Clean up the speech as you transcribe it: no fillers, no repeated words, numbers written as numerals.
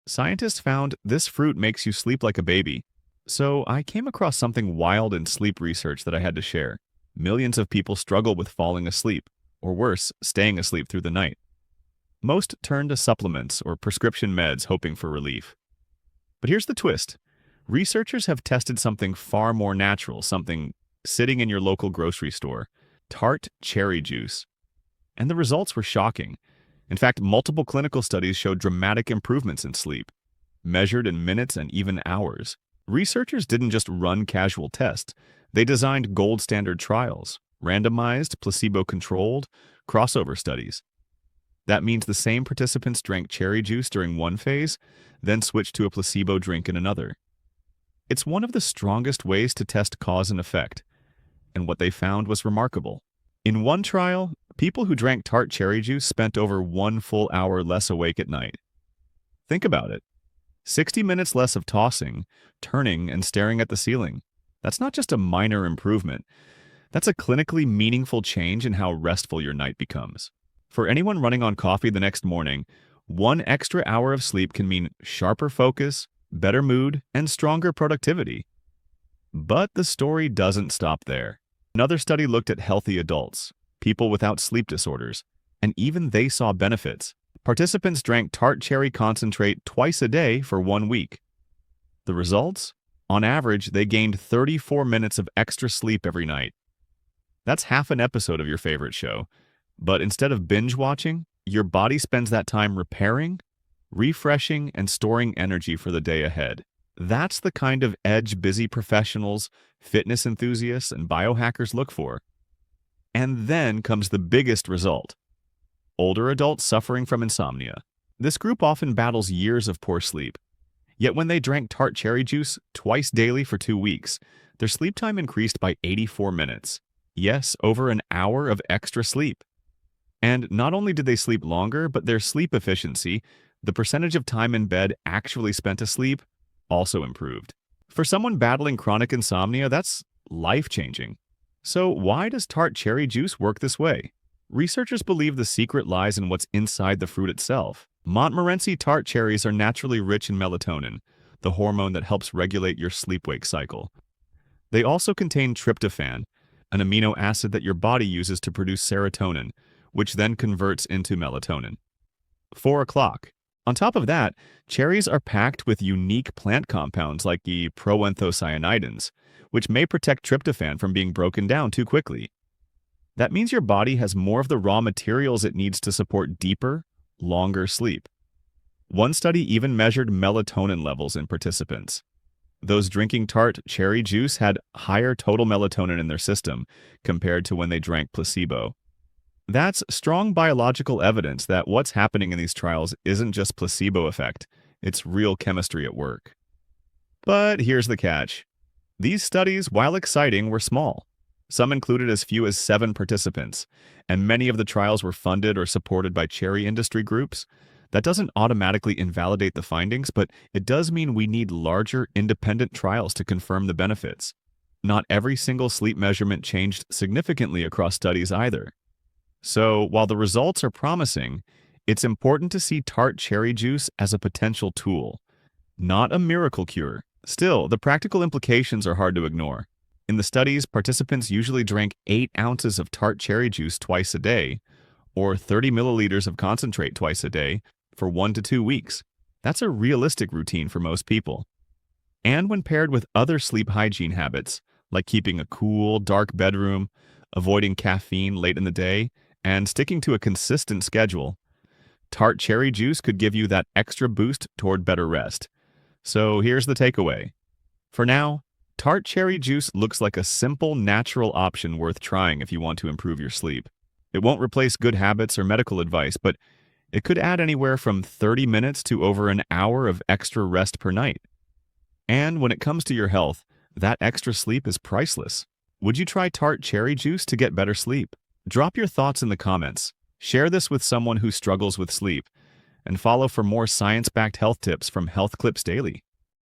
Scientists found this fruit makes you sleep like a baby. So I came across something wild in sleep research that I had to share. Millions of people struggle with falling asleep, or worse, staying asleep through the night. Most turn to supplements or prescription meds hoping for relief. But here's the twist. Researchers have tested something far more natural, something sitting in your local grocery store, Tart cherry juice. And the results were shocking. In fact, multiple clinical studies showed dramatic improvements in sleep, measured in minutes and even hours. Researchers didn't just run casual tests. They designed gold standard trials, randomized, placebo-controlled, crossover studies. That means the same participants drank cherry juice during one phase, then switched to a placebo drink in another. It's one of the strongest ways to test cause and effect, and what they found was remarkable. In one trial, people who drank Tart cherry juice spent over 1 full hour less awake at night. Think about it. 60 minutes less of tossing, turning, and staring at the ceiling. That's not just a minor improvement. That's a clinically meaningful change in how restful your night becomes. For anyone running on coffee the next morning, 1 extra hour of sleep can mean sharper focus, better mood, and stronger productivity. But the story doesn't stop there. Another study looked at healthy adults, people without sleep disorders, and even they saw benefits. Participants drank Tart cherry concentrate twice a day for 1 week. The results? On average, they gained 34 minutes of extra sleep every night. That's half an episode of your favorite show. But instead of binge watching, your body spends that time repairing, refreshing, and storing energy for the day ahead. That's the kind of edge busy professionals, fitness enthusiasts, and biohackers look for. And then comes the biggest result. Older adults suffering from insomnia. This group often battles years of poor sleep. Yet when they drank Tart cherry juice twice daily for 2 weeks, their sleep time increased by 84 minutes. Yes, over an hour of extra sleep. And not only did they sleep longer, but their sleep efficiency, the percentage of time in bed actually spent asleep, also improved. For someone battling chronic insomnia, that's life-changing. So why does Tart cherry juice work this way? Researchers believe the secret lies in what's inside the fruit itself. Montmorency tart cherries are naturally rich in melatonin, the hormone that helps regulate your sleep-wake cycle. They also contain tryptophan, an amino acid that your body uses to produce serotonin, which then converts into melatonin. 4 o'clock. On top of that, cherries are packed with unique plant compounds like the proanthocyanidins, which may protect tryptophan from being broken down too quickly. That means your body has more of the raw materials it needs to support deeper, longer sleep. One study even measured melatonin levels in participants. Those drinking Tart cherry juice had higher total melatonin in their system compared to when they drank placebo. That's strong biological evidence that what's happening in these trials isn't just placebo effect, it's real chemistry at work. But here's the catch. These studies, while exciting, were small. Some included as few as 7 participants, and many of the trials were funded or supported by cherry industry groups. That doesn't automatically invalidate the findings, but it does mean we need larger, independent trials to confirm the benefits. Not every single sleep measurement changed significantly across studies either. So, while the results are promising, it's important to see Tart cherry juice as a potential tool, not a miracle cure. Still, the practical implications are hard to ignore. In the studies, participants usually drank 8 ounces of Tart cherry juice twice a day, or 30 milliliters of concentrate twice a day, for 1 to 2 weeks. That's a realistic routine for most people. And when paired with other sleep hygiene habits, like keeping a cool, dark bedroom, avoiding caffeine late in the day, and sticking to a consistent schedule, Tart cherry juice could give you that extra boost toward better rest. So here's the takeaway. For now, Tart cherry juice looks like a simple, natural option worth trying if you want to improve your sleep. It won't replace good habits or medical advice, but it could add anywhere from 30 minutes to over an hour of extra rest per night. And when it comes to your health, that extra sleep is priceless. Would you try Tart cherry juice to get better sleep? Drop your thoughts in the comments. Share this with someone who struggles with sleep, and follow for more science-backed health tips from Health Clips Daily.